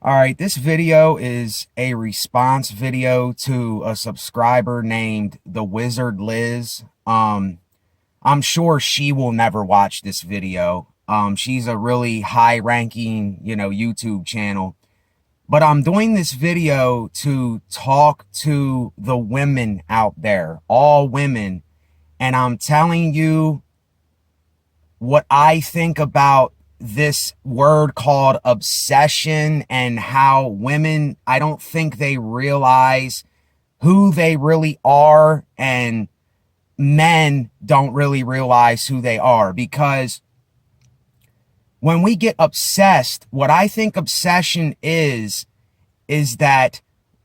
All right, this video is a response video to a subscriber named The Wizard Liz. I'm sure she will never watch this video. She's a really high-ranking, YouTube channel. But I'm doing this video to talk to the women out there, all women, and I'm telling you what I think about this word called obsession and how women, I don't think they realize who they really are, and men don't really realize who they are. Because when we get obsessed, what I think obsession is that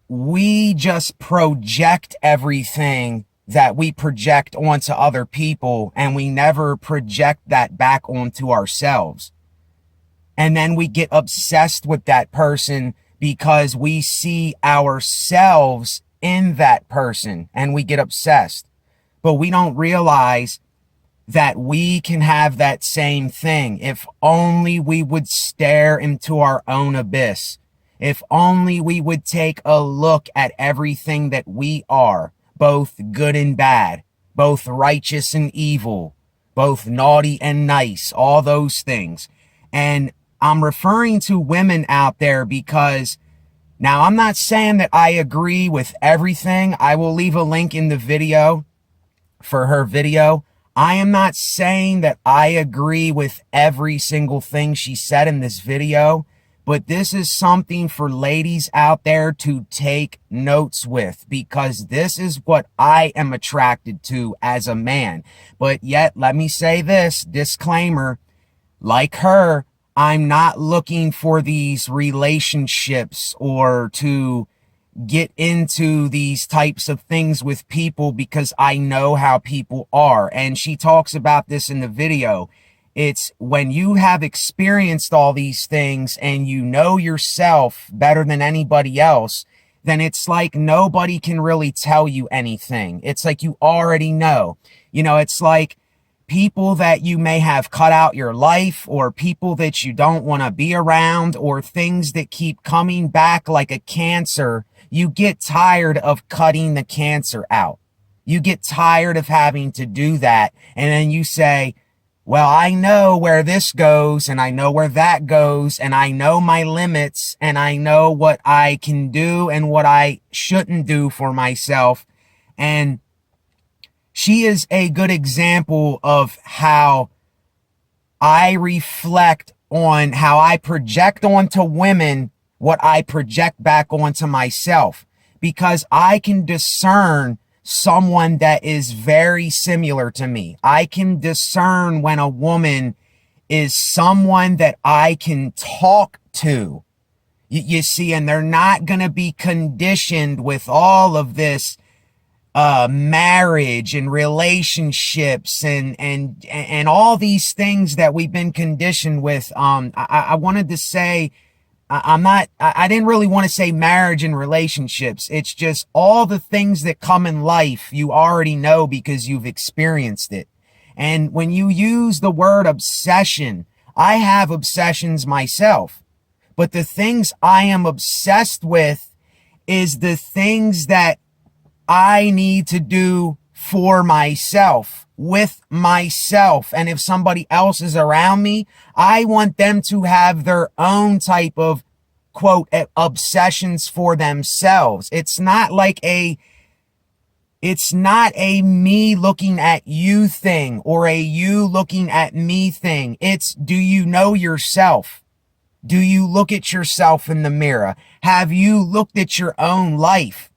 we just project everything that we project onto other people, and we never project that back onto ourselves. And then we get obsessed with that person because we see ourselves in that person, and we get obsessed. But we don't realize that we can have that same thing if only we would stare into our own abyss. If only we would take a look at everything that we are, both good and bad, both righteous and evil, both naughty and nice, all those things. And I'm referring to women out there because now I'm not saying that I agree with everything. I will leave a link in the video for her video. I am not saying that I agree with every single thing she said in this video, but this is something for ladies out there to take notes with, because this is what I am attracted to as a man. But yet, let me say this, disclaimer, like her, I'm not looking for these relationships or to get into these types of things with people because I know how people are. And she talks about this in the video. It's when you have experienced all these things and you know yourself better than anybody else, then it's like nobody can really tell you anything. It's like you already know. It's like people that you may have cut out your life, or people that you don't want to be around, or things that keep coming back like a cancer. You get tired of cutting the cancer out. You get tired of having to do that. And then you say, well, I know where this goes, and I know where that goes, and I know my limits, and I know what I can do and what I shouldn't do for myself. And she is a good example of how I reflect on how I project onto women what I project back onto myself, because I can discern someone that is very similar to me. I can discern when a woman is someone that I can talk to. You see, and they're not going to be conditioned with all of this marriage and relationships and all these things that we've been conditioned with. I wanted to say, I didn't really want to say marriage and relationships. It's just all the things that come in life you already know because you've experienced it. And when you use the word obsession, I have obsessions myself, but the things I am obsessed with is the things that I need to do for myself, with myself. And if somebody else is around me, I want them to have their own type of, quote, obsessions for themselves. It's not a me looking at you thing or a you looking at me thing. It's, do you know yourself? Do you look at yourself in the mirror? Have you looked at your own life?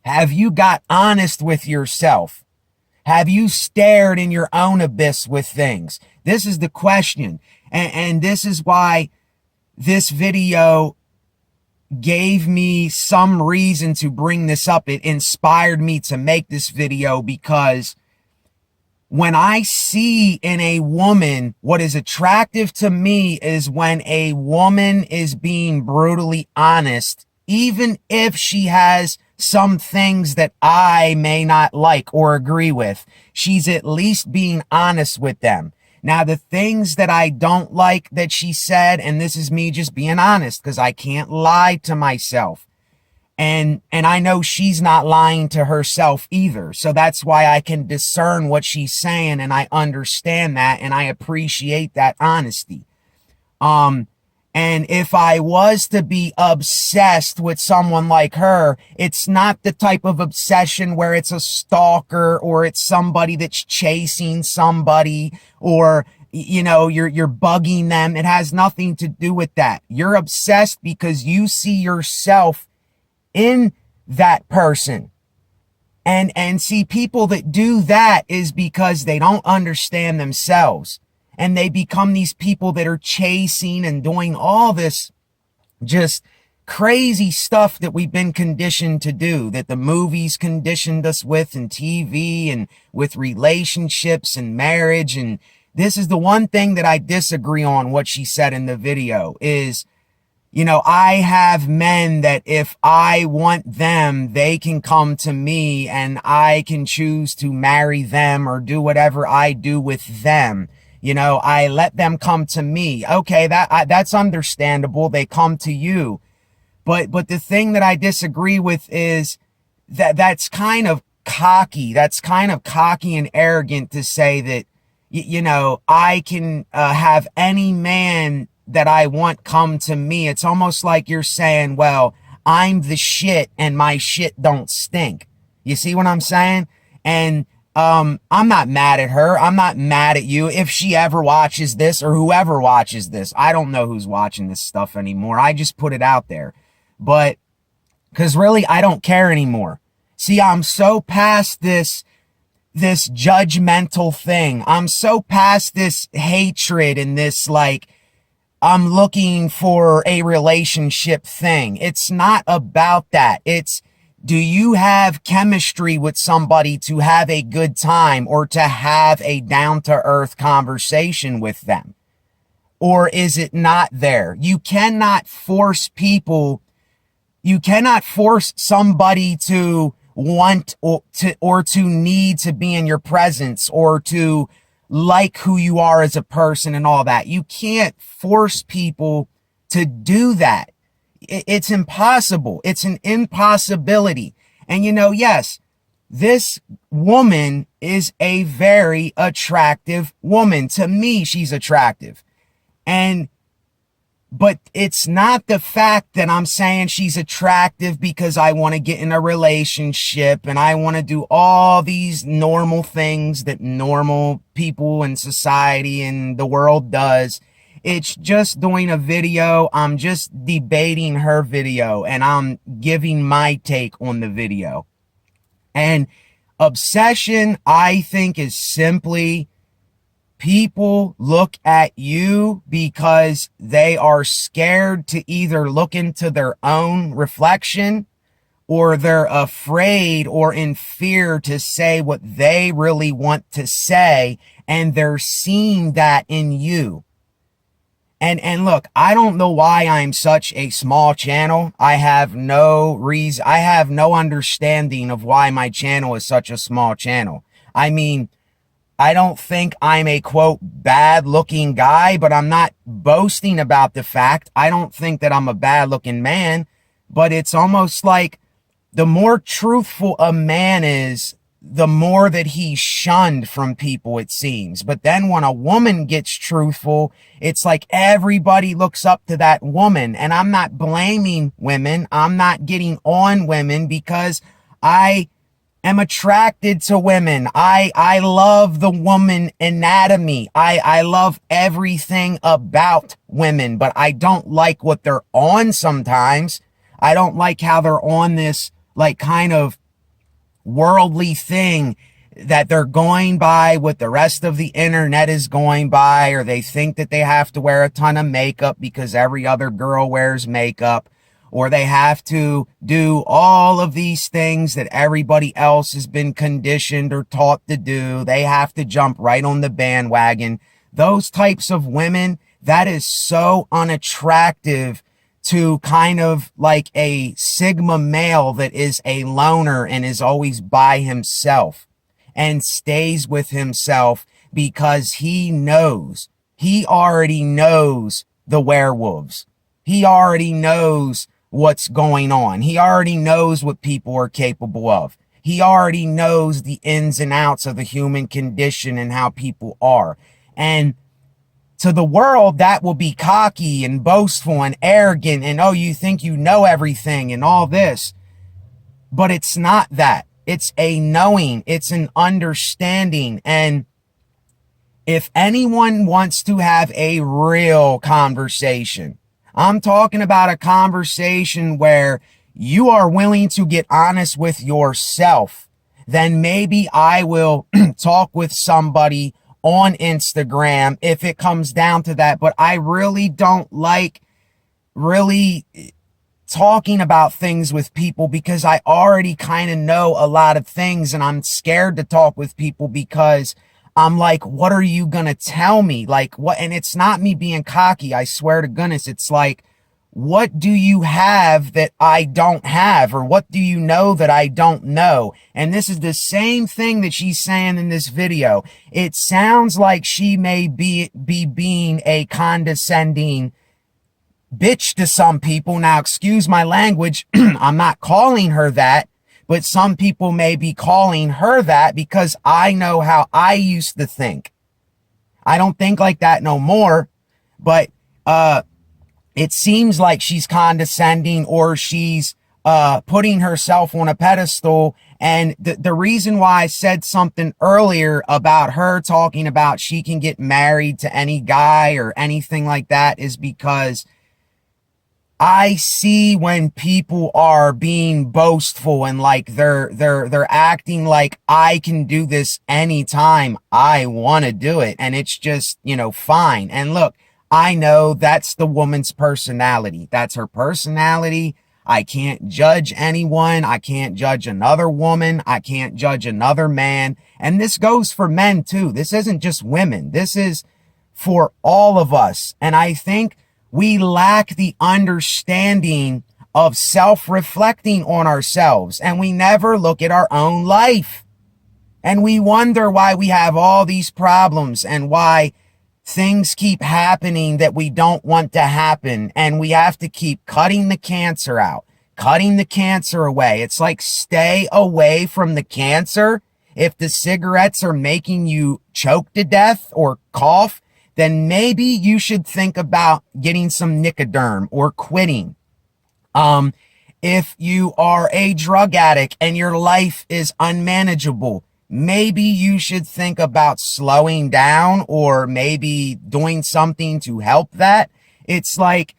Have you got honest with yourself? Have you stared in your own abyss with things? This is the question. And this is why this video gave me some reason to bring this up. It inspired me to make this video, because when I see in a woman, what is attractive to me is when a woman is being brutally honest, even if she has some things that I may not like or agree with. She's at least being honest with them. Now, the things that I don't like that she said, and this is me just being honest, because I can't lie to myself. And I know she's not lying to herself either. So that's why I can discern what she's saying, and I understand that, and I appreciate that honesty. And if I was to be obsessed with someone like her, it's not the type of obsession where it's a stalker or it's somebody that's chasing somebody or, you know, you're bugging them. It has nothing to do with that. You're obsessed because you see yourself in that person. And see, people that do that is because they don't understand themselves. And they become these people that are chasing and doing all this just crazy stuff that we've been conditioned to do, that the movies conditioned us with, and TV, and with relationships and marriage. And this is the one thing that I disagree on what she said in the video is, you know, I have men that if I want them, they can come to me and I can choose to marry them or do whatever I do with them. You know, I let them come to me. Okay, that's understandable. They come to you. But the thing that I disagree with is that's kind of cocky. That's kind of cocky and arrogant to say that, you know, I can have any man that I want come to me. It's almost like you're saying, well, I'm the shit and my shit don't stink. You see what I'm saying? And I'm not mad at her. I'm not mad at you. If she ever watches this or whoever watches this, I don't know who's watching this stuff anymore. I just put it out there. But, cause really, I don't care anymore. See, I'm so past this judgmental thing. I'm so past this hatred and this, like, I'm looking for a relationship thing. It's not about that. It's, do you have chemistry with somebody to have a good time or to have a down-to-earth conversation with them? Or is it not there? You cannot force people. You cannot force somebody to want or to need to be in your presence or to like who you are as a person and all that. You can't force people to do that. It's impossible. It's an impossibility. And you know, yes, this woman is a very attractive woman. To me, she's attractive. But it's not the fact that I'm saying she's attractive because I want to get in a relationship and I want to do all these normal things that normal people in society and the world does. It's just doing a video. I'm just debating her video and I'm giving my take on the video. And obsession, I think, is simply people look at you because they are scared to either look into their own reflection or they're afraid or in fear to say what they really want to say. And they're seeing that in you. And look, I don't know why I'm such a small channel. I have no reason. I have no understanding of why my channel is such a small channel. I mean, I don't think I'm a, quote, bad looking guy, but I'm not boasting about the fact. I don't think that I'm a bad looking man, but it's almost like the more truthful a man is, the more that he's shunned from people, it seems. But then when a woman gets truthful, it's like everybody looks up to that woman. And I'm not blaming women. I'm not getting on women because I am attracted to women. I love the woman anatomy. I love everything about women, but I don't like what they're on sometimes. I don't like how they're on this, like, kind of worldly thing that they're going by what the rest of the internet is going by, or they think that they have to wear a ton of makeup because every other girl wears makeup, or they have to do all of these things that everybody else has been conditioned or taught to do. They have to jump right on the bandwagon. Those types of women, that is so unattractive to kind of like a Sigma male that is a loner and is always by himself and stays with himself. because he already knows the werewolves. He already knows what's going on. He already knows what people are capable of. He already knows the ins and outs of the human condition and how people are. And to the world, that will be cocky and boastful and arrogant and, oh, you think you know everything and all this. But it's not that. It's a knowing. It's an understanding. And if anyone wants to have a real conversation, I'm talking about a conversation where you are willing to get honest with yourself, then maybe I will talk with somebody on Instagram if it comes down to that. But I really don't like really talking about things with people because I already kind of know a lot of things, and I'm scared to talk with people because I'm like, what are you going to tell me? Like what? And it's not me being cocky. I swear to goodness. It's like, what do you have that I don't have? Or what do you know that I don't know? And this is the same thing that she's saying in this video. It sounds like she may be being a condescending bitch to some people. Now, excuse my language. I'm not calling her that, but some people may be calling her that because I know how I used to think. I don't think like that no more, but, it seems like she's condescending or she's putting herself on a pedestal. And the reason why I said something earlier about her talking about she can get married to any guy or anything like that is because I see when people are being boastful and like they're acting like I can do this anytime I want to do it. And it's just, fine. And look, I know that's the woman's personality. That's her personality. I can't judge anyone. I can't judge another woman. I can't judge another man. And this goes for men too. This isn't just women. This is for all of us. And I think we lack the understanding of self-reflecting on ourselves. And we never look at our own life. And we wonder why we have all these problems and why things keep happening that we don't want to happen. And we have to keep cutting the cancer out, cutting the cancer away. It's like, stay away from the cancer. If the cigarettes are making you choke to death or cough, then maybe you should think about getting some Nicoderm or quitting. If you are a drug addict and your life is unmanageable, maybe you should think about slowing down or maybe doing something to help that. It's like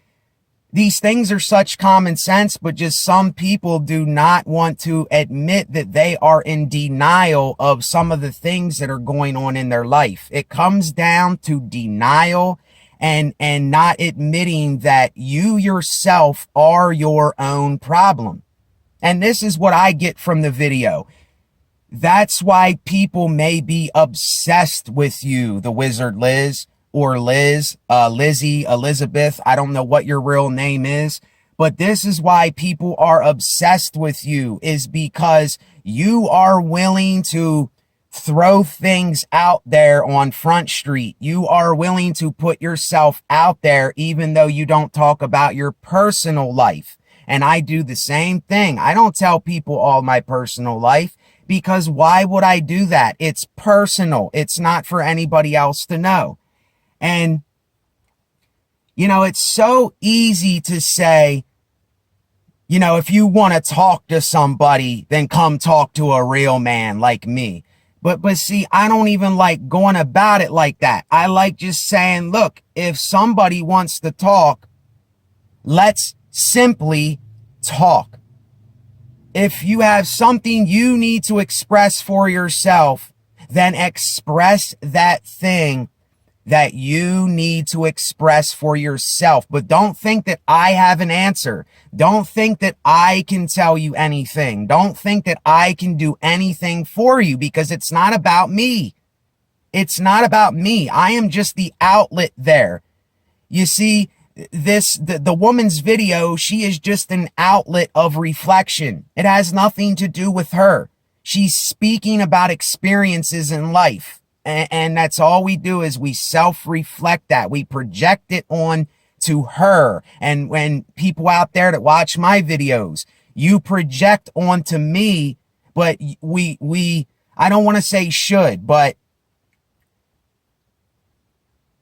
these things are such common sense, but just some people do not want to admit that they are in denial of some of the things that are going on in their life. It comes down to denial and not admitting that you yourself are your own problem. And this is what I get from the video. That's why people may be obsessed with you, the Wizard Liz, or Liz, Lizzie, Elizabeth. I don't know what your real name is, but this is why people are obsessed with you, is because you are willing to throw things out there on Front Street. You are willing to put yourself out there, even though you don't talk about your personal life. And I do the same thing. I don't tell people all my personal life. Because why would I do that? It's personal. It's not for anybody else to know. And, it's so easy to say, if you want to talk to somebody, then come talk to a real man like me. But see, I don't even like going about it like that. I like just saying, look, if somebody wants to talk, let's simply talk. If you have something you need to express for yourself, then express that thing that you need to express for yourself. But don't think that I have an answer. Don't think that I can tell you anything. Don't think that I can do anything for you, because it's not about me. It's not about me. I am just the outlet there. You see, the woman's video, she is just an outlet of reflection. It has nothing to do with her. She's speaking about experiences in life. And that's all we do is we self-reflect that. We project it on to her. And when people out there that watch my videos, you project onto me, but I don't want to say should, but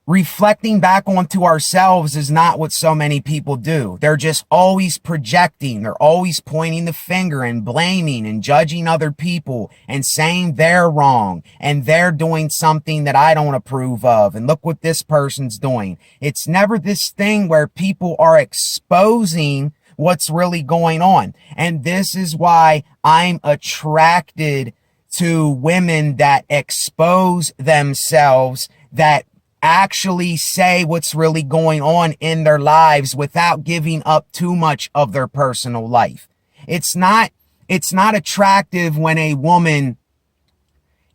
reflecting back onto ourselves is not what so many people do. They're just always projecting. They're always pointing the finger and blaming and judging other people and saying they're wrong and they're doing something that I don't approve of. And look what this person's doing. It's never this thing where people are exposing what's really going on. And this is why I'm attracted to women that expose themselves, that actually say what's really going on in their lives without giving up too much of their personal life. It's not attractive when a woman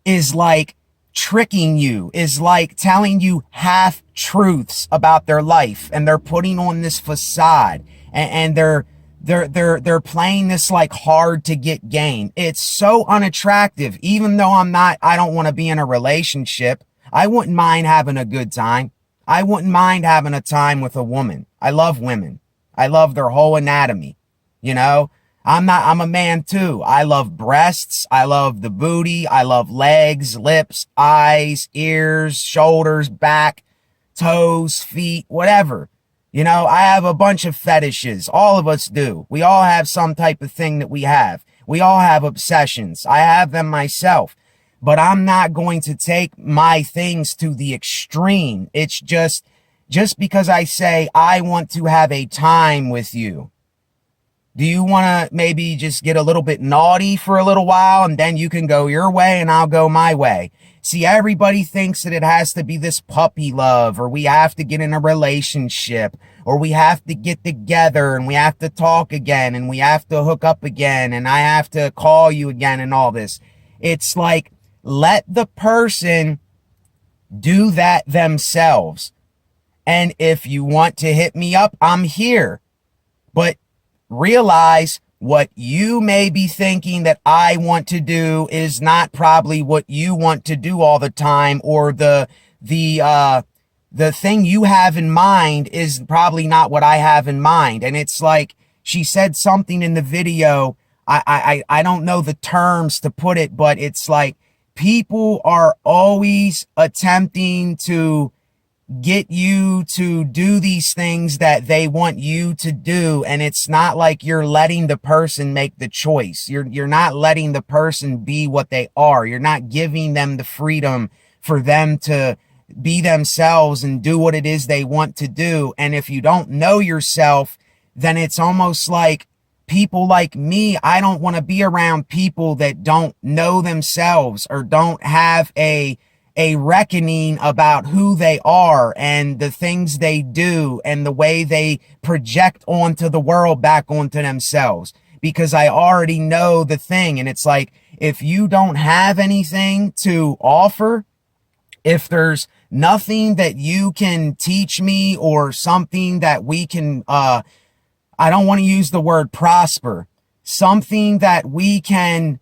is like tricking you, is like telling you half truths about their life, and they're putting on this facade, and they're playing this like hard to get game. It's so unattractive. Even though I don't want to be in a relationship, I wouldn't mind having a good time. I wouldn't mind having a time with a woman. I love women. I love their whole anatomy. You know, I'm a man too. I love breasts. I love the booty. I love legs, lips, eyes, ears, shoulders, back, toes, feet, whatever. You know, I have a bunch of fetishes. All of us do. We all have some type of thing that we have. We all have obsessions. I have them myself. But I'm not going to take my things to the extreme. It's just because I say I want to have a time with you. Do you want to maybe just get a little bit naughty for a little while and then you can go your way and I'll go my way? See, everybody thinks that it has to be this puppy love, or we have to get in a relationship, or we have to get together and we have to talk again and we have to hook up again and I have to call you again and all this. It's like, let the person do that themselves. And if you want to hit me up, I'm here. But realize what you may be thinking that I want to do is not probably what you want to do all the time, or the thing you have in mind is probably not what I have in mind. And it's like, she said something in the video. I don't know the terms to put it, but it's like, people are always attempting to get you to do these things that they want you to do. And it's not like you're letting the person make the choice. You're not letting the person be what they are. You're not giving them the freedom for them to be themselves and do what it is they want to do. And if you don't know yourself, then it's almost like, people like me, I don't want to be around people that don't know themselves or don't have a reckoning about who they are and the things they do and the way they project onto the world back onto themselves. Because I already know the thing. And it's like, if you don't have anything to offer, if there's nothing that you can teach me or something that we can, I don't want to use the word prosper, something that we can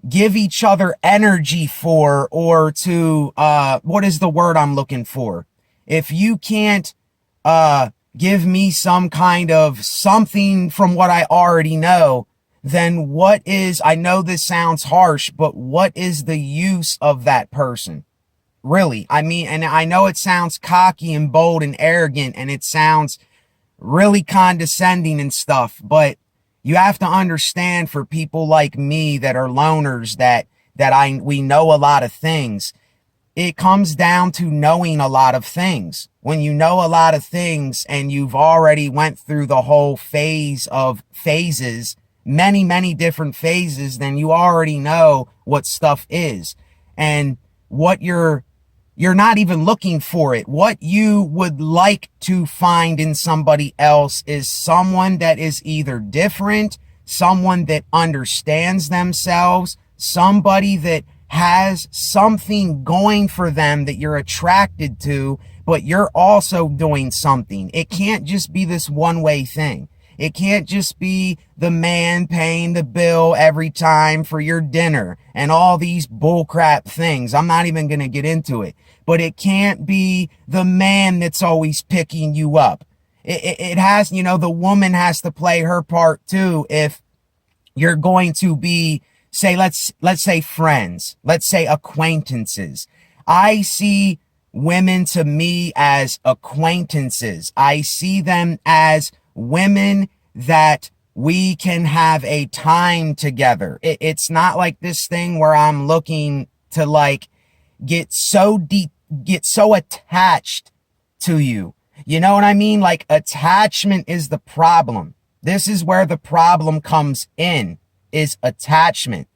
give each other energy for, or to, what is the word I'm looking for? If you can't, give me some kind of something from what I already know, then what is, I know this sounds harsh, but what is the use of that person? Really? I mean, and I know it sounds cocky and bold and arrogant, and it sounds really condescending and stuff, but you have to understand, for people like me that are loners, we know a lot of things. It comes down to knowing a lot of things. When you know a lot of things and you've already went through the whole phases, many, many different phases, then you already know what stuff is and what you're not even looking for it. What you would like to find in somebody else is someone that is either different, someone that understands themselves, somebody that has something going for them that you're attracted to, but you're also doing something. It can't just be this one-way thing. It can't just be the man paying the bill every time for your dinner and all these bullcrap things. I'm not even going to get into it. But it can't be the man that's always picking you up. It has, the woman has to play her part too. If you're going to be, say, let's say friends, let's say acquaintances. I see women to me as acquaintances. I see them as women that we can have a time together. It's not like this thing where I'm looking to like get so deep, get so attached to you. You know what I mean? Like, attachment is the problem. This is where the problem comes in, is attachment.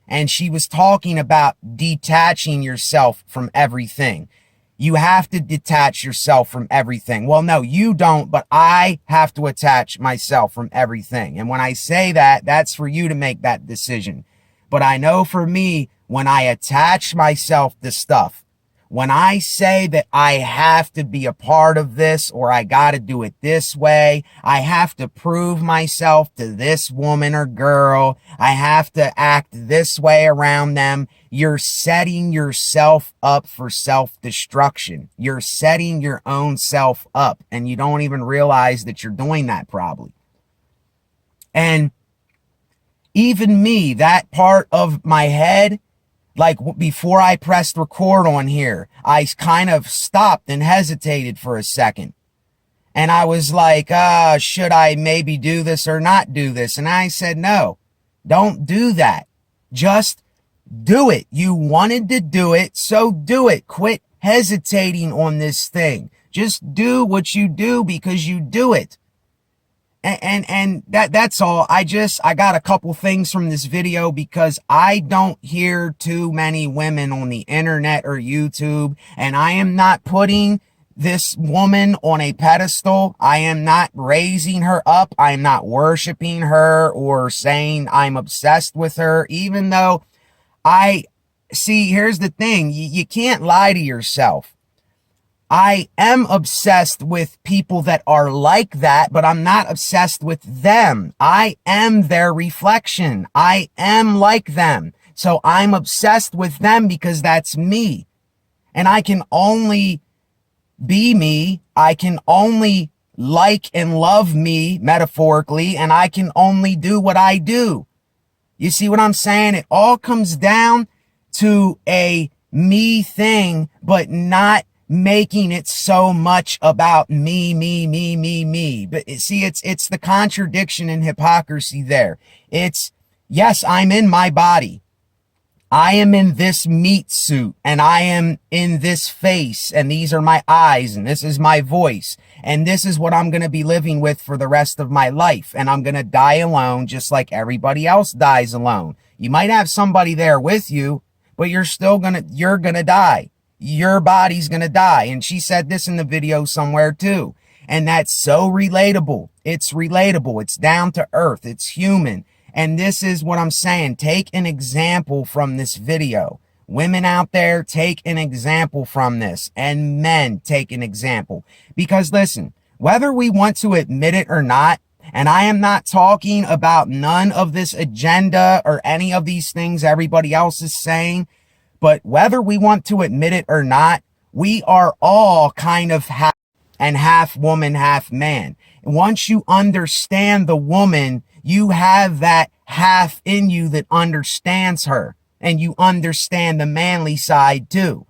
And she was talking about detaching yourself from everything. You have to detach yourself from everything. Well, no, you don't, but I have to attach myself from everything. And when I say that, that's for you to make that decision. But I know for me, when I attach myself to stuff, when I say that I have to be a part of this, or I got to do it this way, I have to prove myself to this woman or girl, I have to act this way around them, you're setting yourself up for self-destruction. You're setting your own self up, and you don't even realize that you're doing that probably. And even me, that part of my head, like before I pressed record on here, I kind of stopped and hesitated for a second. And I was like, should I maybe do this or not do this? And I said, no, don't do that. Just do it. You wanted to do it, so do it. Quit hesitating on this thing. Just do what you do because you do it. And that's all. I got a couple things from this video because I don't hear too many women on the internet or YouTube, and I am not putting this woman on a pedestal. I am not raising her up. I am not worshiping her or saying I'm obsessed with her, even though here's the thing. You can't lie to yourself. I am obsessed with people that are like that, but I'm not obsessed with them. I am their reflection. I am like them. So I'm obsessed with them because that's me. And I can only be me. I can only like and love me metaphorically, and I can only do what I do. You see what I'm saying? It all comes down to a me thing, but not making it so much about me. But see, it's the contradiction and hypocrisy there. It's, yes, I'm in my body. I am in this meat suit, and I am in this face, and these are my eyes, and this is my voice, and this is what I'm going to be living with for the rest of my life. And I'm going to die alone, just like everybody else dies alone. You might have somebody there with you, but you're going to die. Your body's going to die. And she said this in the video somewhere too. And that's so relatable. It's relatable. It's down to earth. It's human. And this is what I'm saying. Take an example from this video. Women out there, take an example from this. And men, take an example. Because listen, whether we want to admit it or not, and I am not talking about none of this agenda or any of these things everybody else is saying, but whether we want to admit it or not, we are all kind of half woman, half man. And once you understand the woman, you have that half in you that understands her, and you understand the manly side too.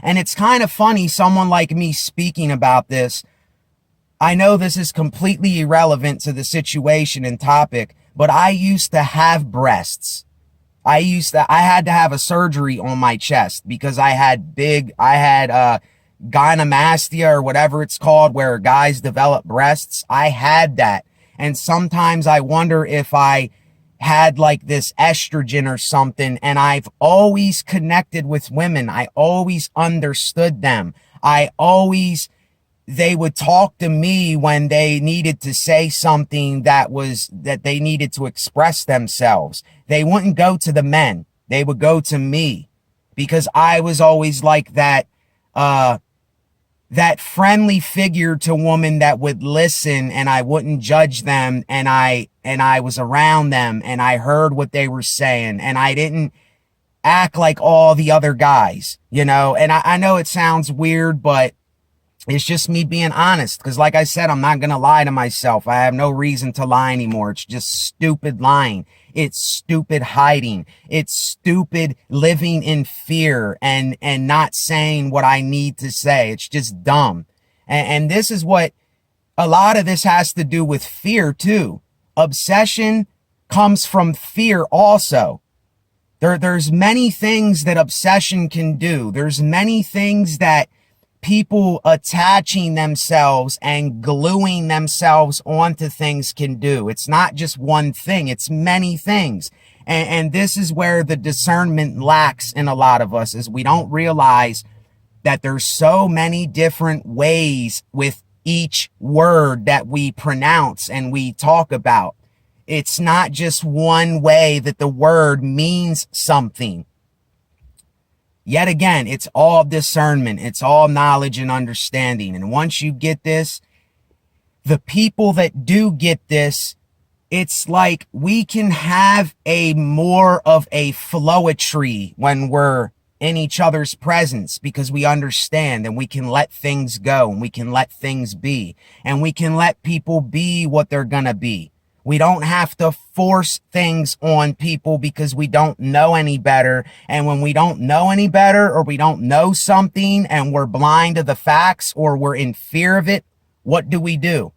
And it's kind of funny, someone like me speaking about this. I know this is completely irrelevant to the situation and topic, but I used to have breasts. I had to have a surgery on my chest because I had gynecomastia or whatever it's called, where guys develop breasts. I had that. And sometimes I wonder if I had like this estrogen or something, and I've always connected with women. I always understood them. They would talk to me when they needed to say something that they needed to express themselves. They wouldn't go to the men. They would go to me because I was always like that, that friendly figure to women that would listen, and I wouldn't judge them, and I was around them and I heard what they were saying, and I didn't act like all the other guys, you know. And I know it sounds weird, but it's just me being honest. Because like I said, I'm not going to lie to myself. I have no reason to lie anymore. It's just stupid lying. It's stupid hiding. It's stupid living in fear and not saying what I need to say. It's just dumb. And this is what a lot of this has to do with fear too. Obsession comes from fear also. There's many things that obsession can do. There's many things that people attaching themselves and gluing themselves onto things can do. It's not just one thing, it's many things. And this is where the discernment lacks in a lot of us, is we don't realize that there's so many different ways with each word that we pronounce and we talk about. It's not just one way that the word means something. Yet again, it's all discernment. It's all knowledge and understanding. And once you get this, the people that do get this, it's like we can have a more of a flowetry when we're in each other's presence, because we understand and we can let things go and we can let things be and we can let people be what they're gonna be. We don't have to force things on people because we don't know any better. And when we don't know any better, or we don't know something and we're blind to the facts, or we're in fear of it, what do?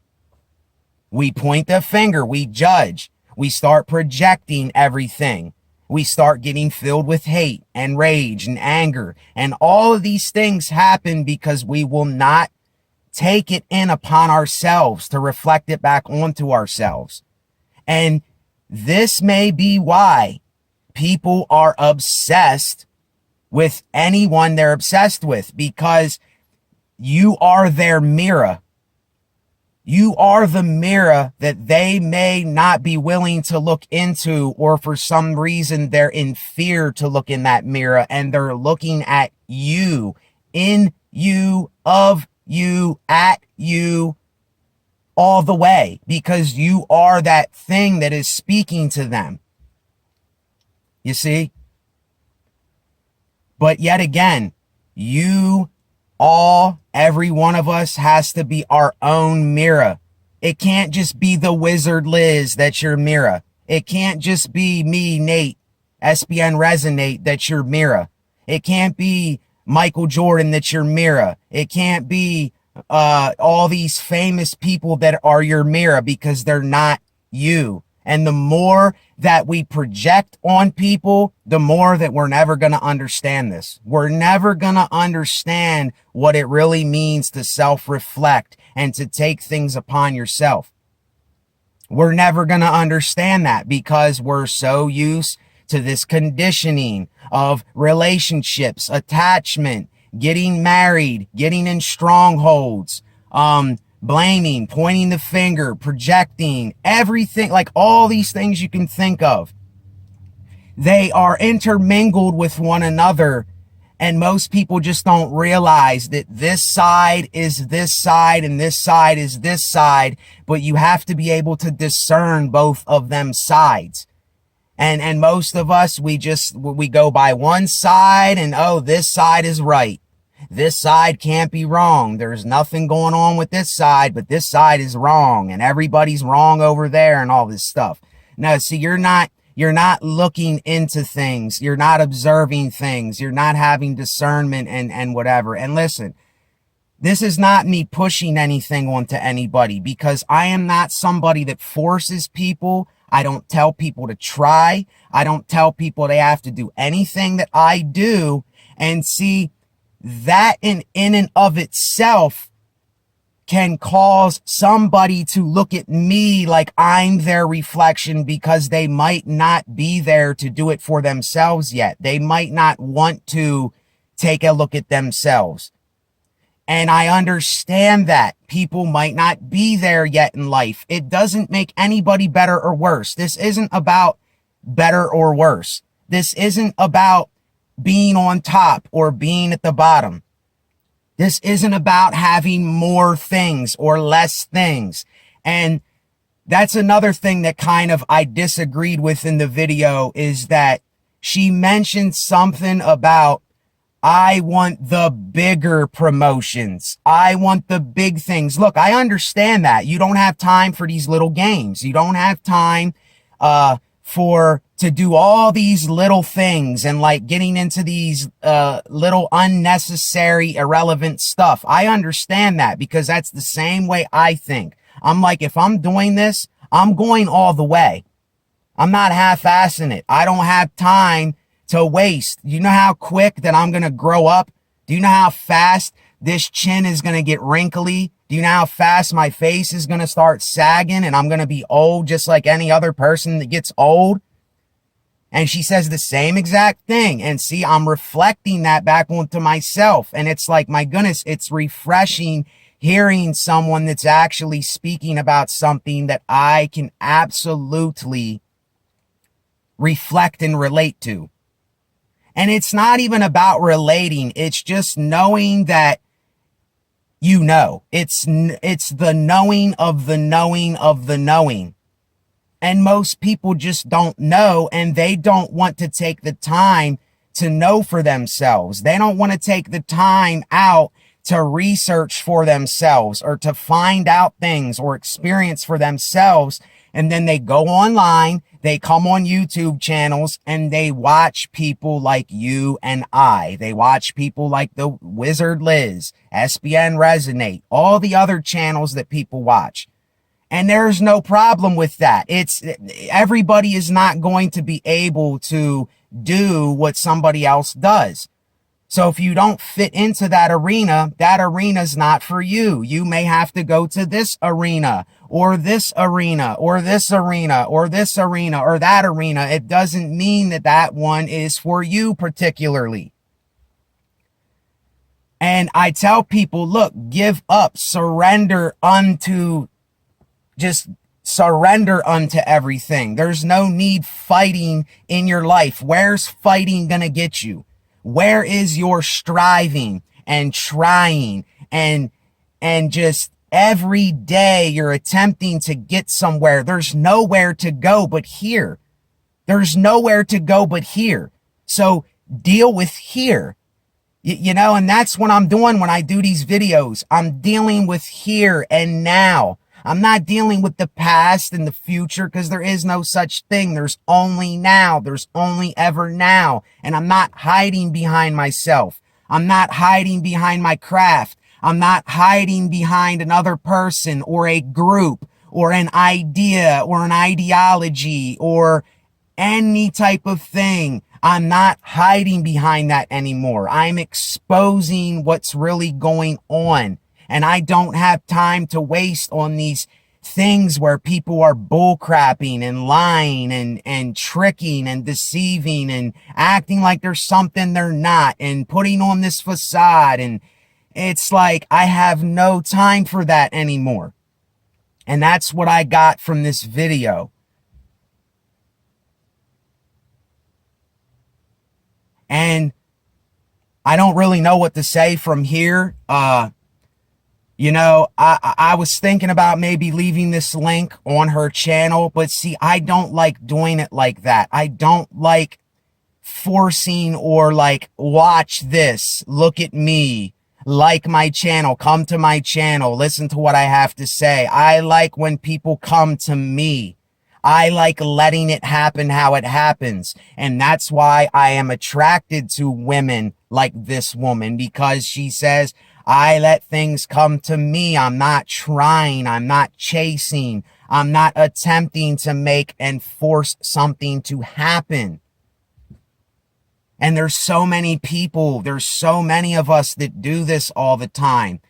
We point the finger, we judge, we start projecting everything. We start getting filled with hate and rage and anger. And all of these things happen because we will not take it in upon ourselves to reflect it back onto ourselves. And this may be why people are obsessed with anyone they're obsessed with, because you are their mirror. You are the mirror that they may not be willing to look into, or for some reason they're in fear to look in that mirror, and they're looking at you, in you, of you, at you, all the way, because you are that thing that is speaking to them. You see? But yet again, every one of us has to be our own mirror. It can't just be the Wizard Liz that's your mirror. It can't just be me, Nate, SBN Resonate, that's your mirror. It can't be Michael Jordan that's your mirror. It can't be all these famous people that are your mirror, because they're not you. And the more that we project on people, the more that we're never going to understand this. We're never going to understand what it really means to self-reflect and to take things upon yourself. We're never going to understand that, because we're so used to this conditioning of relationships, attachment, getting married, getting in strongholds, blaming, pointing the finger, projecting, everything, like all these things you can think of. They are intermingled with one another, and most people just don't realize that this side is this side and this side is this side, but you have to be able to discern both of them sides. And most of us, we go by one side and, oh, this side is right. This side can't be wrong. There's nothing going on with this side, but this side is wrong and everybody's wrong over there and all this stuff. No, see, you're not looking into things. You're not observing things. You're not having discernment and whatever. And listen, this is not me pushing anything onto anybody, because I am not somebody that forces people. I don't tell people to try. I don't tell people they have to do anything that I do. And see, that in and of itself can cause somebody to look at me like I'm their reflection, because they might not be there to do it for themselves yet. They might not want to take a look at themselves. And I understand that people might not be there yet in life. It doesn't make anybody better or worse. This isn't about better or worse. This isn't about being on top or being at the bottom. This isn't about having more things or less things. And that's another thing that kind of I disagreed with in the video, is that she mentioned something about, I want the bigger promotions. I want the big things. Look, I understand that. You don't have time for these little games. You don't have time to do all these little things and like getting into these little unnecessary, irrelevant stuff. I understand that, because that's the same way I think. I'm like, if I'm doing this, I'm going all the way. I'm not half-assing it. I don't have time to waste. You know how quick that I'm going to grow up? Do you know how fast this chin is going to get wrinkly? Do you know how fast my face is going to start sagging and I'm going to be old just like any other person that gets old? And she says the same exact thing. And see, I'm reflecting that back onto myself. And it's like, my goodness, it's refreshing hearing someone that's actually speaking about something that I can absolutely reflect and relate to. And it's not even about relating. It's just knowing that you know. It's the knowing of the knowing of the knowing. And most people just don't know, and they don't want to take the time to know for themselves. They don't want to take the time out to research for themselves or to find out things or experience for themselves. And then they go online, they come on YouTube channels, and they watch people like you and I. They watch people like the Wizard Liz, SBN Resonate, all the other channels that people watch. And there's no problem with that. Everybody is not going to be able to do what somebody else does. So if you don't fit into that arena's not for you. You may have to go to this arena or this arena or this arena or this arena or that arena. It doesn't mean that that one is for you particularly. And I tell people, look, give up, surrender unto everything. There's no need fighting in your life. Where's fighting gonna get you? Where is your striving and trying and just every day you're attempting to get somewhere? There's nowhere to go but here. There's nowhere to go but here. So deal with here. You know, and that's what I'm doing when I do these videos. I'm dealing with here and now. I'm not dealing with the past and the future, because there is no such thing. There's only now. There's only ever now. And I'm not hiding behind myself. I'm not hiding behind my craft. I'm not hiding behind another person or a group or an idea or an ideology or any type of thing. I'm not hiding behind that anymore. I'm exposing what's really going on. And I don't have time to waste on these things where people are bullcrapping and lying and tricking and deceiving and acting like there's something they're not and putting on this facade. And it's like, I have no time for that anymore. And that's what I got from this video. And I don't really know what to say from here. You know, I was thinking about maybe leaving this link on her channel, but see, I don't like doing it like that. I don't like forcing or like, watch this, look at me, like my channel, come to my channel, listen to what I have to say. I like when people come to me. I like letting it happen how it happens. And that's why I am attracted to women like this woman, because she says, I let things come to me. I'm not trying. I'm not chasing. I'm not attempting to make and force something to happen. And there's so many people, there's so many of us that do this all the time.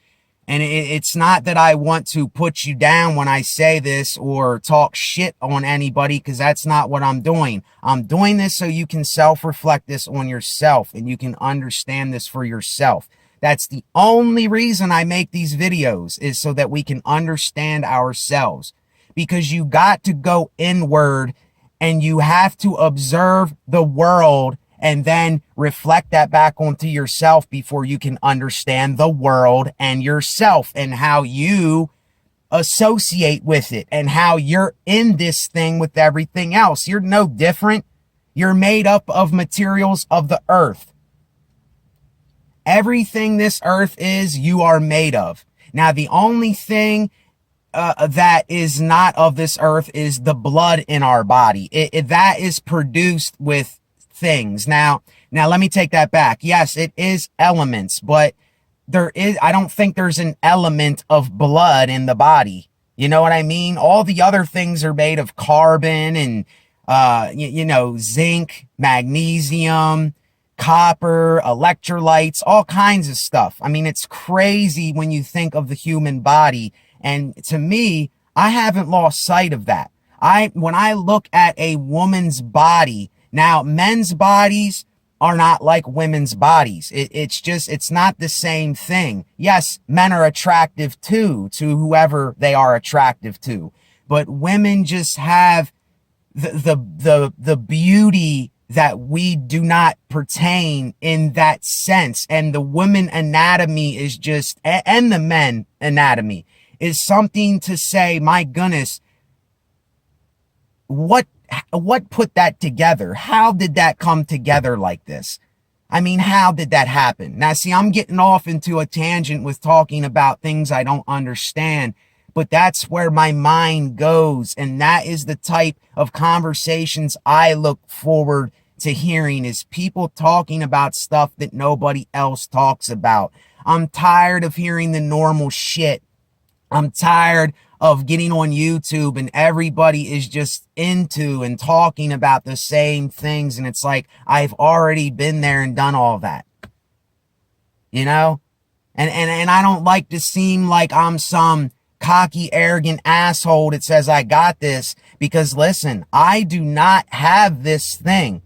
And it's not that I want to put you down when I say this or talk shit on anybody, because that's not what I'm doing. I'm doing this so you can self-reflect this on yourself and you can understand this for yourself. That's the only reason I make these videos, is so that we can understand ourselves. Because you got to go inward and you have to observe the world and then reflect that back onto yourself before you can understand the world and yourself and how you associate with it and how you're in this thing with everything else. You're no different. You're made up of materials of the earth. Everything this earth is, you are made of. Now, the only thing that is not of this earth is the blood in our body. That is produced with things. Now, let me take that back. Yes, it is elements, but I don't think there's an element of blood in the body. You know what I mean? All the other things are made of carbon and, zinc, magnesium, copper, electrolytes, all kinds of stuff. I mean, it's crazy when you think of the human body. And to me, I haven't lost sight of that. When I look at a woman's body, now men's bodies are not like women's bodies. It's not the same thing. Yes, men are attractive too, to whoever they are attractive to, but women just have the beauty that we do not pertain in that sense. And the women anatomy is just, and the men anatomy is something to say, my goodness, what put that together? How did that come together like this? I mean, how did that happen? Now, see, I'm getting off into a tangent with talking about things I don't understand, but that's where my mind goes. And that is the type of conversations I look forward to hearing, is people talking about stuff that nobody else talks about. I'm tired of hearing the normal shit. I'm tired of getting on YouTube and everybody is just into and talking about the same things. And it's like, I've already been there and done all that, you know? And I don't like to seem like I'm some cocky, arrogant asshole that says I got this, because listen, I do not have this thing.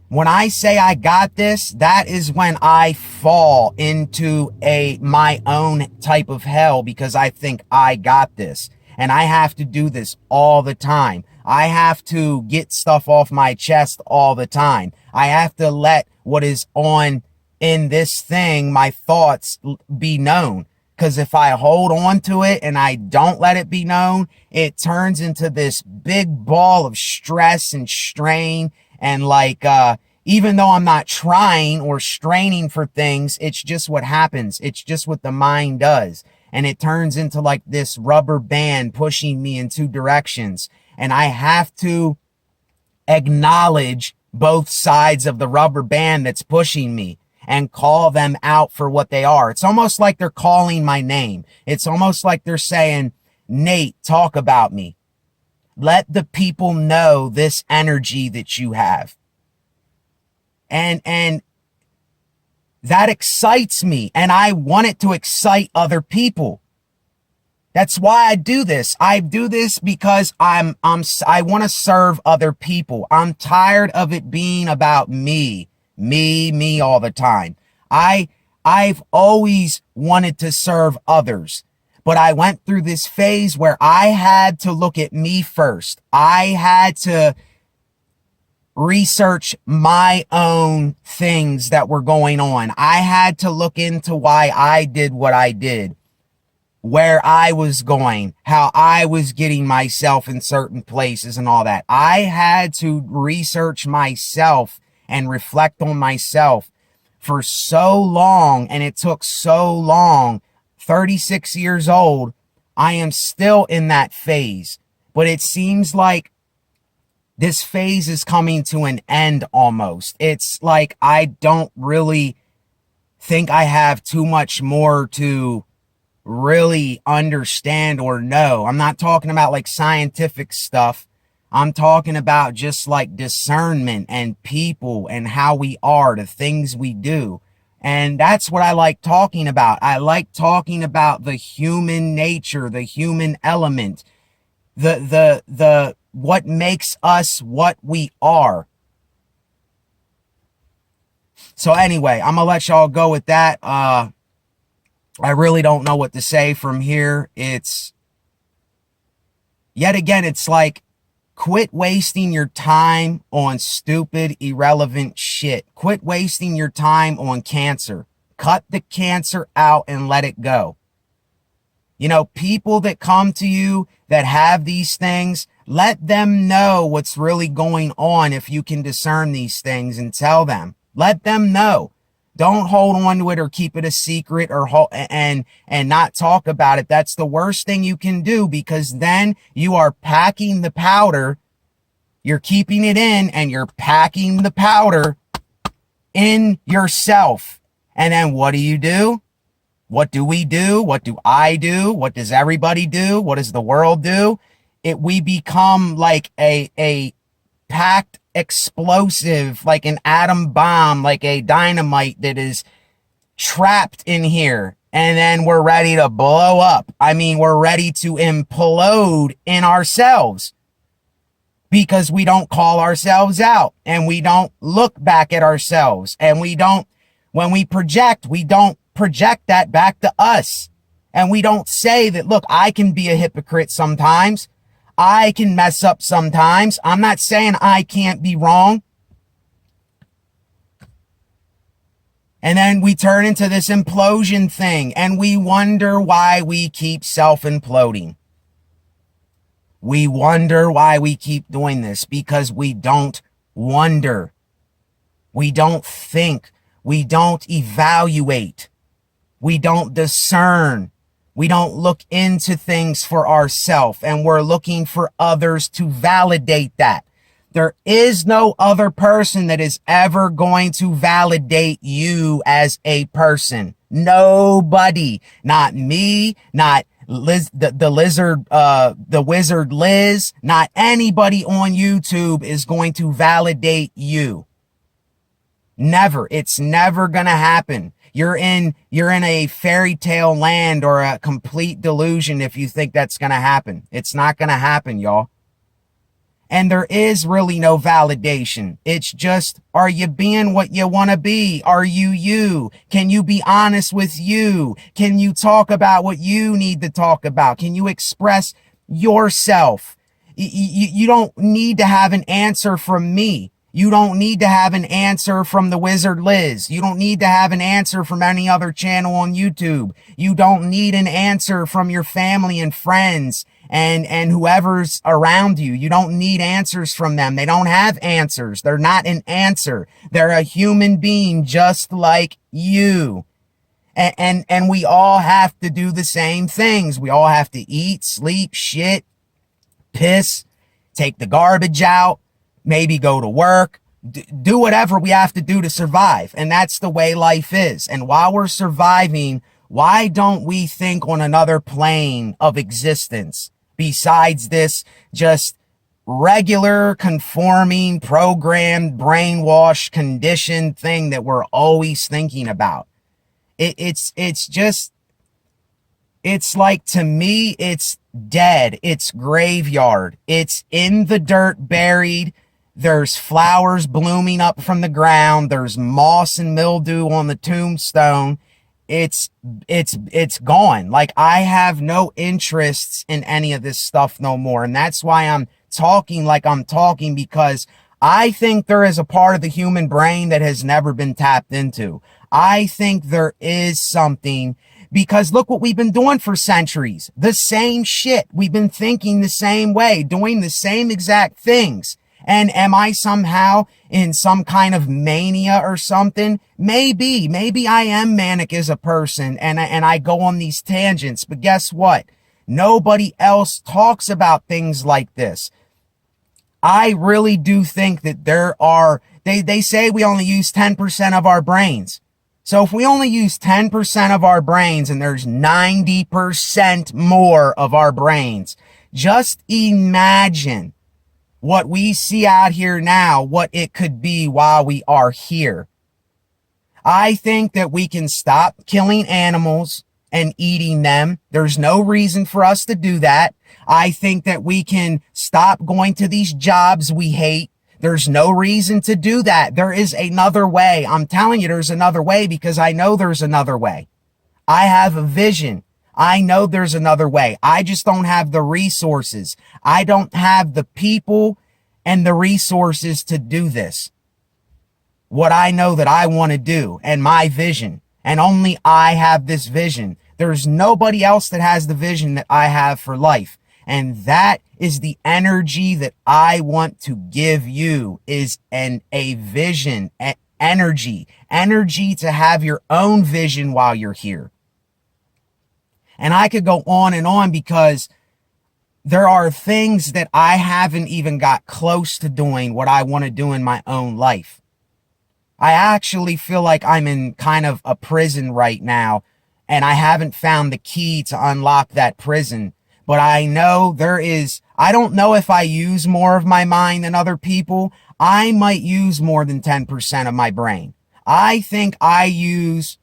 When I say I got this, that is when I fall into my own type of hell, because I think I got this. And I have to do this all the time. I have to get stuff off my chest all the time. I have to let what is on in this thing, my thoughts, be known. Because if I hold on to it and I don't let it be known, it turns into this big ball of stress and strain. And even though I'm not trying or straining for things, it's just what happens. It's just what the mind does. And it turns into like this rubber band pushing me in two directions. And I have to acknowledge both sides of the rubber band that's pushing me and call them out for what they are. It's almost like they're calling my name. It's almost like they're saying, Nate, talk about me. Let the people know this energy that you have. And that excites me, and I want it to excite other people. That's why I do this. I do this because I want to serve other people. I'm tired of it being about me all the time. I've always wanted to serve others, but I went through this phase where I had to look at me first. I had to research my own things that were going on. I had to look into why I did what I did, where I was going, how I was getting myself in certain places and all that. I had to research myself and reflect on myself for so long, and it took so long. 36 years old, I am still in that phase, but it seems like this phase is coming to an end almost. It's like I don't really think I have too much more to really understand or know. I'm not talking about like scientific stuff. I'm talking about just like discernment and people and how we are, the things we do. And that's what I like talking about. I like talking about the human nature, the human element, the what makes us what we are. So anyway, I'm gonna let y'all go with that. I really don't know what to say from here. It's yet again, it's like Quit wasting your time on stupid, irrelevant shit. Quit wasting your time on cancer. Cut the cancer out and let it go. You know, people that come to you that have these things, let them know what's really going on if you can discern these things and tell them. Let them know. Don't hold on to it or keep it a secret and not talk about it. That's the worst thing you can do, because then you are packing the powder. You're keeping it in and you're packing the powder in yourself. And then what do? What do we do? What do I do? What does everybody do? What does the world do? We become like a packed explosive, like an atom bomb, like a dynamite that is trapped in here. And then we're ready to blow up. I mean, we're ready to implode in ourselves because we don't call ourselves out and we don't look back at ourselves. And when we project, we don't project that back to us. And we don't say that, look, I can be a hypocrite sometimes. I can mess up sometimes. I'm not saying I can't be wrong. And then we turn into this implosion thing and we wonder why we keep self-imploding. We wonder why we keep doing this, because we don't wonder. We don't think. We don't evaluate. We don't discern. We don't look into things for ourselves, and we're looking for others to validate that. There is no other person that is ever going to validate you as a person. Nobody. Not me, not Liz, the wizard Liz, not anybody on YouTube is going to validate you. Never. It's never gonna happen. You're in a fairy tale land or a complete delusion if you think that's going to happen. It's not going to happen, y'all. And there is really no validation. It's just, are you being what you want to be? Are you you? Can you be honest with you? Can you talk about what you need to talk about? Can you express yourself? You don't need to have an answer from me. You don't need to have an answer from the Wizard Liz. You don't need to have an answer from any other channel on YouTube. You don't need an answer from your family and friends and whoever's around you. You don't need answers from them. They don't have answers. They're not an answer. They're a human being just like you. And we all have to do the same things. We all have to eat, sleep, shit, piss, take the garbage out, maybe go to work, do whatever we have to do to survive. And that's the way life is. And while we're surviving, why don't we think on another plane of existence besides this just regular, conforming, programmed, brainwashed, conditioned thing that we're always thinking about? It's like, to me, it's dead. It's graveyard. It's in the dirt, buried. There's flowers blooming up from the ground. There's moss and mildew on the tombstone. It's gone. Like, I have no interests in any of this stuff no more. And that's why I'm talking like I'm talking, because I think there is a part of the human brain that has never been tapped into. I think there is something, because look what we've been doing for centuries. The same shit. We've been thinking the same way, doing the same exact things. And am I somehow in some kind of mania or something? Maybe I am manic as a person and I go on these tangents, but guess what? Nobody else talks about things like this. I really do think that they say we only use 10% of our brains. So if we only use 10% of our brains and there's 90% more of our brains, just imagine what we see out here now, what it could be while we are here. I think that we can stop killing animals and eating them. There's no reason for us to do that. I think that we can stop going to these jobs we hate. There's no reason to do that. There is another way. I'm telling you, there's another way, because I know there's another way. I have a vision. I know there's another way. I just don't have the resources. I don't have the people and the resources to do this. What I know that I want to do and my vision, and only I have this vision. There's nobody else that has the vision that I have for life. And that is the energy that I want to give you, is a vision, energy to have your own vision while you're here. And I could go on and on, because there are things that I haven't even got close to doing what I want to do in my own life. I actually feel like I'm in kind of a prison right now, and I haven't found the key to unlock that prison. But I know I don't know if I use more of my mind than other people. I might use more than 10% of my brain. I think I use,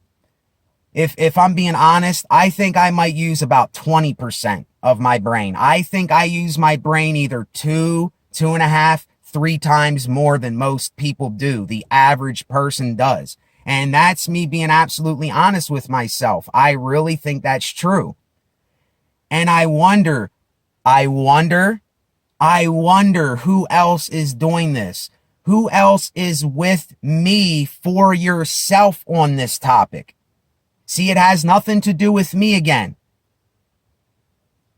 if I'm being honest, I think I might use about 20% of my brain. I think I use my brain either 2.5, 3 times more than most people do. The average person does. And that's me being absolutely honest with myself. I really think that's true. And I wonder who else is doing this? Who else is with me for yourself on this topic? See, it has nothing to do with me again.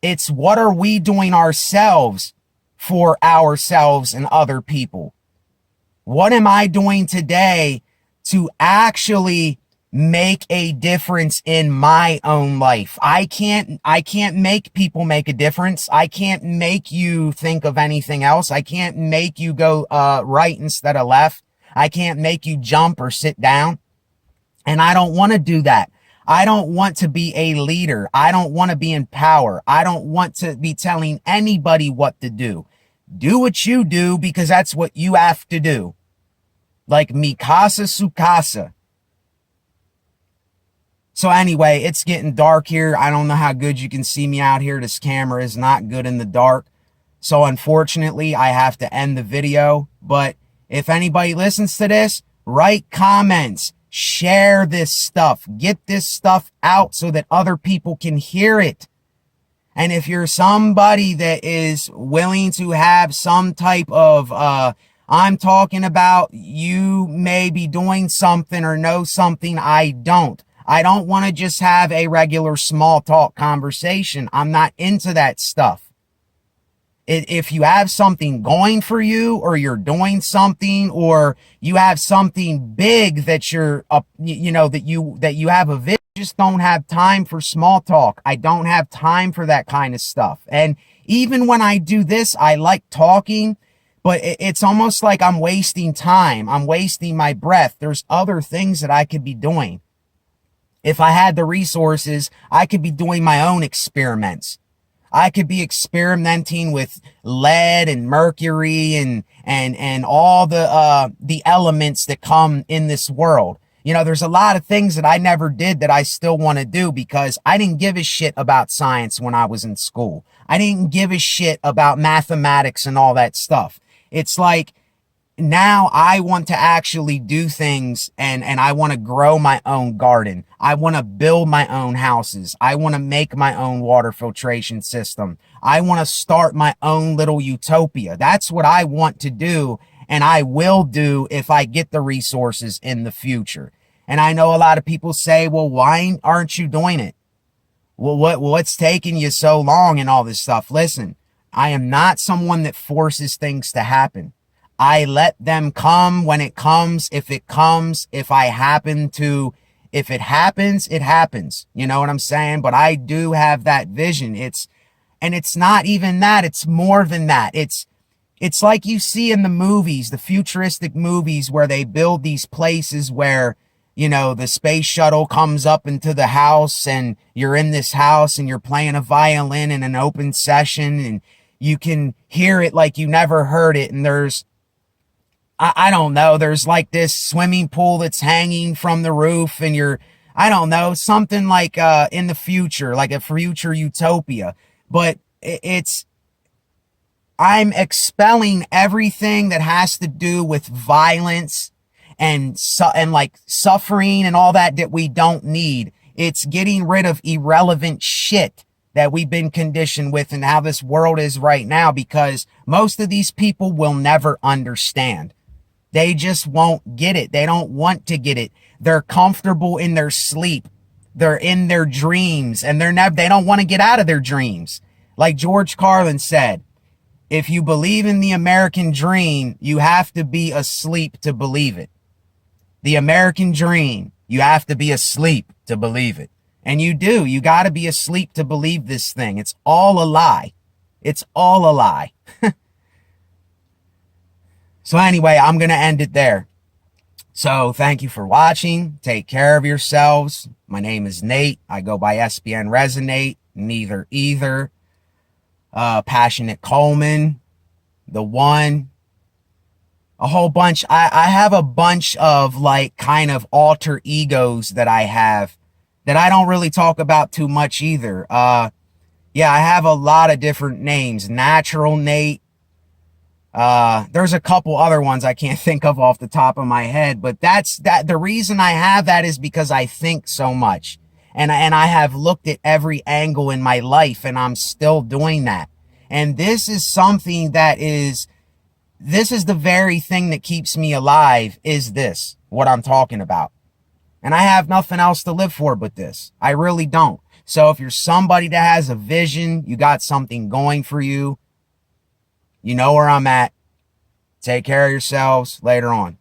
It's what are we doing ourselves for ourselves and other people? What am I doing today to actually make a difference in my own life? I can't make people make a difference. I can't make you think of anything else. I can't make you go right instead of left. I can't make you jump or sit down. And I don't want to do that. I don't want to be a leader. I don't want to be in power. I don't want to be telling anybody what to do. Do what you do, because that's what you have to do. Like mi casa su casa. So anyway, it's getting dark here. I don't know how good you can see me out here. This camera is not good in the dark. So unfortunately, I have to end the video. But if anybody listens to this, write comments. Share this stuff. Get this stuff out so that other people can hear it. And if you're somebody that is willing to have some type of, I'm talking about, you may be doing something or know something I don't. I don't want to just have a regular small talk conversation. I'm not into that stuff. If you have something going for you, or you're doing something, or you have something big that you're that you have a vision, just don't have time for small talk. I don't have time for that kind of stuff. And even when I do this, I like talking, but it's almost like I'm wasting time. I'm wasting my breath. There's other things that I could be doing. If I had the resources, I could be doing my own experiments. I could be experimenting with lead and mercury and all the elements that come in this world. You know, there's a lot of things that I never did that I still want to do, because I didn't give a shit about science when I was in school. I didn't give a shit about mathematics and all that stuff. It's like, now I want to actually do things, and I want to grow my own garden. I want to build my own houses. I want to make my own water filtration system. I want to start my own little utopia. That's what I want to do, and I will do if I get the resources in the future. And I know a lot of people say, well, why aren't you doing it? Well, what's taking you so long and all this stuff? Listen, I am not someone that forces things to happen. I let them come when it comes. If it comes, if it happens, it happens. You know what I'm saying? But I do have that vision. It's not even that. It's more than that. It's like you see in the movies, the futuristic movies, where they build these places where, you know, the space shuttle comes up into the house, and you're in this house and you're playing a violin in an open session, and you can hear it like you never heard it. And I don't know, there's like this swimming pool that's hanging from the roof, and I don't know, something like in the future, like a future utopia. But I'm expelling everything that has to do with violence and like suffering and all that we don't need. It's getting rid of irrelevant shit that we've been conditioned with and how this world is right now, because most of these people will never understand. They just won't get it. They don't want to get it. They're comfortable in their sleep. They're in their dreams, and they don't want to get out of their dreams. Like George Carlin said, if you believe in the American dream, you have to be asleep to believe it. The American dream, you have to be asleep to believe it. And you do. You got to be asleep to believe this thing. It's all a lie. It's all a lie. So anyway, I'm going to end it there. So thank you for watching. Take care of yourselves. My name is Nate. I go by SBN Resonate. Neither either. Passionate Coleman. The One. A whole bunch. I have a bunch of like kind of alter egos that I have that I don't really talk about too much either. Yeah, I have a lot of different names. Natural Nate. There's a couple other ones I can't think of off the top of my head, but the reason I have that is because I think so much, and I have looked at every angle in my life, and I'm still doing that. And this is something this is the very thing that keeps me alive, is this, what I'm talking about. And I have nothing else to live for but this. I really don't. So if you're somebody that has a vision, you got something going for you, you know where I'm at. Take care of yourselves. Later on.